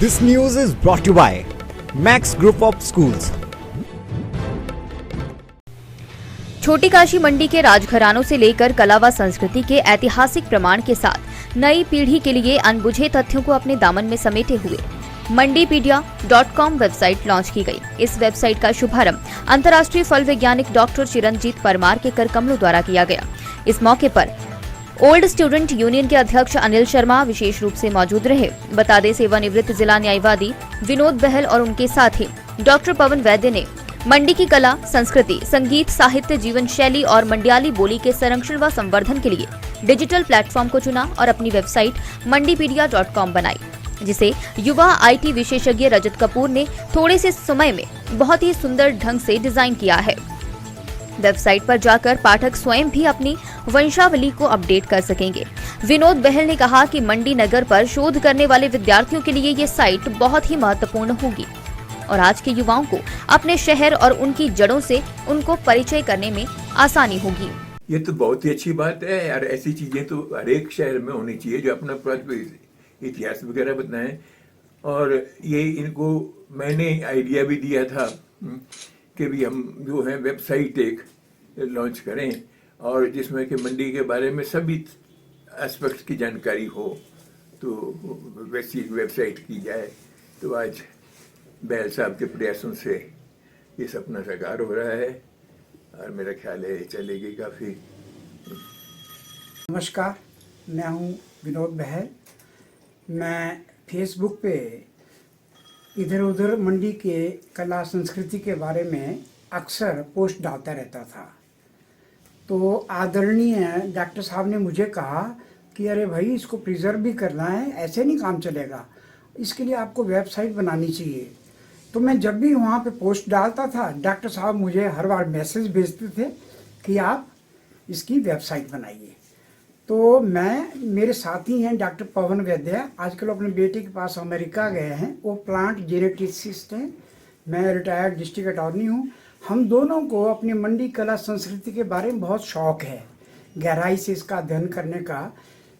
This news is brought to you by Max Group of Schools. छोटी काशी मंडी के राजघरानों से लेकर कला व संस्कृति के ऐतिहासिक प्रमाण के साथ नई पीढ़ी के लिए अनबुझे तथ्यों को अपने दामन में समेटे हुए मंडीपीडिया.com वेबसाइट लॉन्च की गई। इस वेबसाइट का शुभारंभ अंतर्राष्ट्रीय फल वैज्ञानिक डॉक्टर चिरंजीत परमार के कर कमलों द्वारा किया गया। इस मौके पर ओल्ड स्टूडेंट यूनियन के अध्यक्ष अनिल शर्मा विशेष रूप से मौजूद रहे। बता दें, सेवानिवृत्त जिला न्यायवादी विनोद बहल और उनके साथी डॉक्टर पवन वैद्य ने मंडी की कला, संस्कृति, संगीत, साहित्य, जीवन शैली और मंडियाली बोली के संरक्षण व संवर्धन के लिए डिजिटल प्लेटफॉर्म को चुना और अपनी वेबसाइट मंडीपीडिया.com बनाई, जिसे युवा IT विशेषज्ञ रजत कपूर ने थोड़े से समय में बहुत ही सुंदर ढंग से डिजाइन किया है। वेबसाइट पर जाकर पाठक स्वयं भी अपनी वंशावली को अपडेट कर सकेंगे। विनोद बहल ने कहा कि मंडी नगर पर शोध करने वाले विद्यार्थियों के लिए ये साइट बहुत ही महत्वपूर्ण होगी और आज के युवाओं को अपने शहर और उनकी जड़ों से उनको परिचय करने में आसानी होगी। ये तो बहुत ही अच्छी बात है यार। ऐसी चीजें तो हर एक शहर में होनी चाहिए जो अपना इतिहास वगैरह बताएं। और ये इनको मैंने आइडिया भी दिया था कि भी हम जो है वेबसाइट एक लॉन्च करें और जिसमें कि मंडी के बारे में सभी एस्पेक्ट्स की जानकारी हो, तो वैसी एक वेबसाइट की जाए। तो आज बैल साहब के प्रयासों से ये सपना साकार हो रहा है और मेरा ख्याल है चलेगी काफ़ी। नमस्कार, मैं हूं विनोद बहल। मैं फेसबुक पे इधर उधर मंडी के कला संस्कृति के बारे में अक्सर पोस्ट डालता रहता था। तो आदरणीय डॉक्टर साहब ने मुझे कहा कि अरे भाई, इसको प्रिजर्व भी करना है, ऐसे नहीं काम चलेगा, इसके लिए आपको वेबसाइट बनानी चाहिए। तो मैं जब भी वहाँ पे पोस्ट डालता था, डॉक्टर साहब मुझे हर बार मैसेज भेजते थे कि आप इसकी वेबसाइट बनाइए। तो मेरे साथी हैं डॉक्टर पवन वैद्य, आजकल अपने बेटे के पास अमेरिका गए हैं, वो प्लांट जेनेटिसिस्ट हैं। मैं रिटायर्ड डिस्ट्रिक्ट अटॉर्नी हूँ। हम दोनों को अपनी मंडी कला संस्कृति के बारे में बहुत शौक है, गहराई से इसका अध्ययन करने का।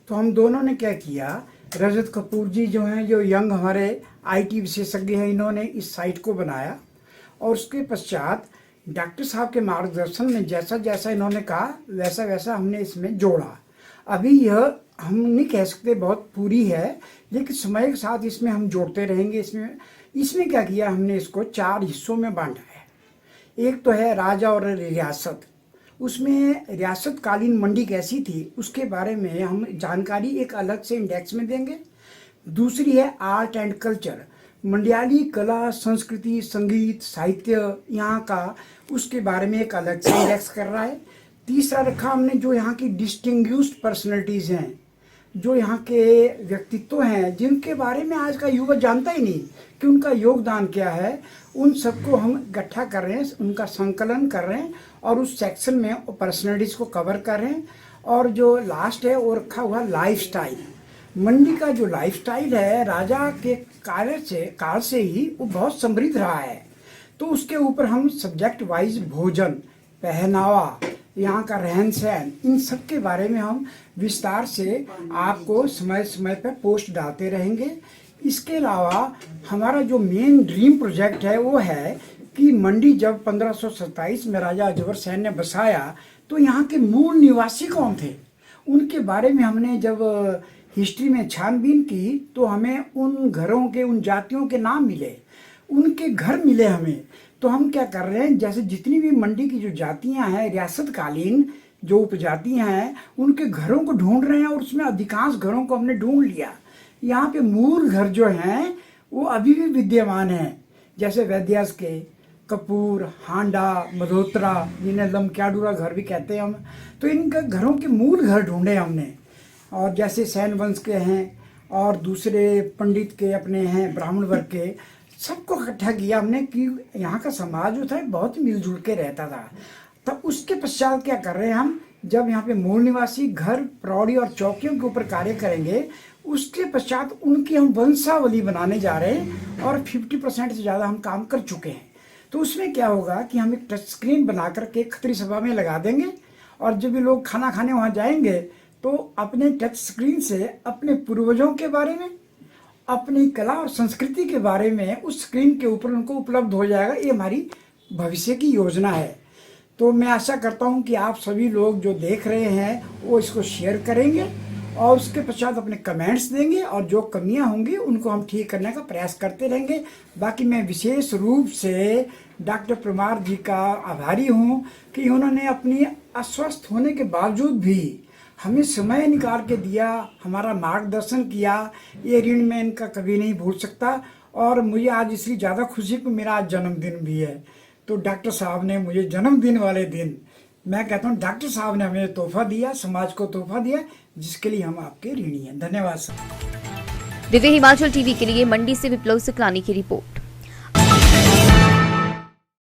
तो हम दोनों ने क्या किया, रजत कपूर जी जो हैं, जो यंग हमारे IT विशेषज्ञ हैं, इन्होंने इस साइट को बनाया और उसके पश्चात डॉक्टर साहब के मार्गदर्शन में जैसा जैसा इन्होंने कहा वैसा वैसा हमने इसमें जोड़ा। अभी यह हम नहीं कह सकते बहुत पूरी है, लेकिन समय के साथ इसमें हम जोड़ते रहेंगे। इसमें क्या किया, हमने इसको 4 हिस्सों में बांटा है। एक तो है राजा और रियासत। उसमें रियासत कालीन मंडी कैसी थी उसके बारे में हम जानकारी एक अलग से इंडेक्स में देंगे। दूसरी है आर्ट एंड कल्चर, मंडियाली कला, संस्कृति, संगीत, साहित्य यहाँ का, उसके बारे में एक अलग से इंडेक्स कर रहा है। तीसरा रखा हमने जो यहाँ की डिस्टिंग्विश्ड पर्सनैलिटीज़ हैं, जो यहाँ के व्यक्तित्व हैं, जिनके बारे में आज का युवा जानता ही नहीं कि उनका योगदान क्या है, उन सबको हम इकट्ठा कर रहे हैं, उनका संकलन कर रहे हैं और उस सेक्शन में पर्सनैलिटीज़ को कवर कर रहे हैं। और जो लास्ट है वो रखा हुआ लाइफस्टाइल। मंडी का जो लाइफस्टाइल है, राजा के काल से ही वो बहुत समृद्ध रहा है। तो उसके ऊपर हम सब्जेक्ट वाइज भोजन, पहनावा, यहाँ का रहन सहन, इन सब के बारे में हम विस्तार से आपको समय समय पर पोस्ट डालते रहेंगे। इसके अलावा हमारा जो मेन ड्रीम प्रोजेक्ट है वो है कि मंडी जब 1527 में राजा अजबर सेन ने बसाया तो यहाँ के मूल निवासी कौन थे, उनके बारे में हमने जब हिस्ट्री में छानबीन की तो हमें उन घरों के, उन जातियों के नाम मिले, उनके घर मिले हमें। तो हम क्या कर रहे हैं, जैसे जितनी भी मंडी की जो जातियां हैं, रियासत कालीन जो उपजातियां हैं, उनके घरों को ढूंढ रहे हैं और उसमें अधिकांश घरों को हमने ढूंढ लिया। यहाँ पे मूल घर जो हैं वो अभी भी विद्यमान हैं, जैसे वैद्यास के, कपूर, हांडा, मल्होत्रा, जिन्हें लमक्याडूरा घर भी कहते हैं हम। तो इनके घरों के मूल घर ढूंढे हमने। और जैसे सैन वंश के हैं और दूसरे पंडित के अपने हैं, ब्राह्मण वर्ग के, सबको इकट्ठा किया हमने कि यहाँ का समाज जो था बहुत मिलजुल के रहता था। तब उसके पश्चात क्या कर रहे हैं हम, जब यहाँ पे मूल निवासी घर, प्रौढ़ी और चौकियों के ऊपर कार्य करेंगे, उसके पश्चात उनकी हम वंशावली बनाने जा रहे हैं और 50% से ज़्यादा हम काम कर चुके हैं। तो उसमें क्या होगा कि हम एक टच स्क्रीन बना करके खत्री सभा में लगा देंगे और जब भी लोग खाना खाने वहाँ जाएंगे तो अपने टच स्क्रीन से अपने पूर्वजों के बारे में अपनी कला और संस्कृति के बारे में उस स्क्रीन के ऊपर उनको उपलब्ध हो जाएगा। ये हमारी भविष्य की योजना है। तो मैं आशा करता हूँ कि आप सभी लोग जो देख रहे हैं वो इसको शेयर करेंगे और उसके पश्चात अपने कमेंट्स देंगे और जो कमियां होंगी उनको हम ठीक करने का प्रयास करते रहेंगे। बाकी मैं विशेष रूप से डॉक्टर परमार जी का आभारी हूँ कि उन्होंने अपनी अस्वस्थ होने के बावजूद भी हमें समय निकाल के दिया, हमारा मार्गदर्शन किया। ये ऋण मैं इनका कभी नहीं भूल सकता। और मुझे आज इसलिए ज़्यादा खुशी कि मेरा आज जन्मदिन भी है। तो डॉक्टर साहब ने मुझे जन्मदिन वाले दिन, मैं कहता हूँ डॉक्टर साहब ने हमें तोहफा दिया, समाज को तोहफा दिया, जिसके लिए हम आपके ऋणी हैं। धन्यवाद सर। दिव्य हिमाचल टीवी के लिए मंडी से विप्लव सिकलानी की रिपोर्ट।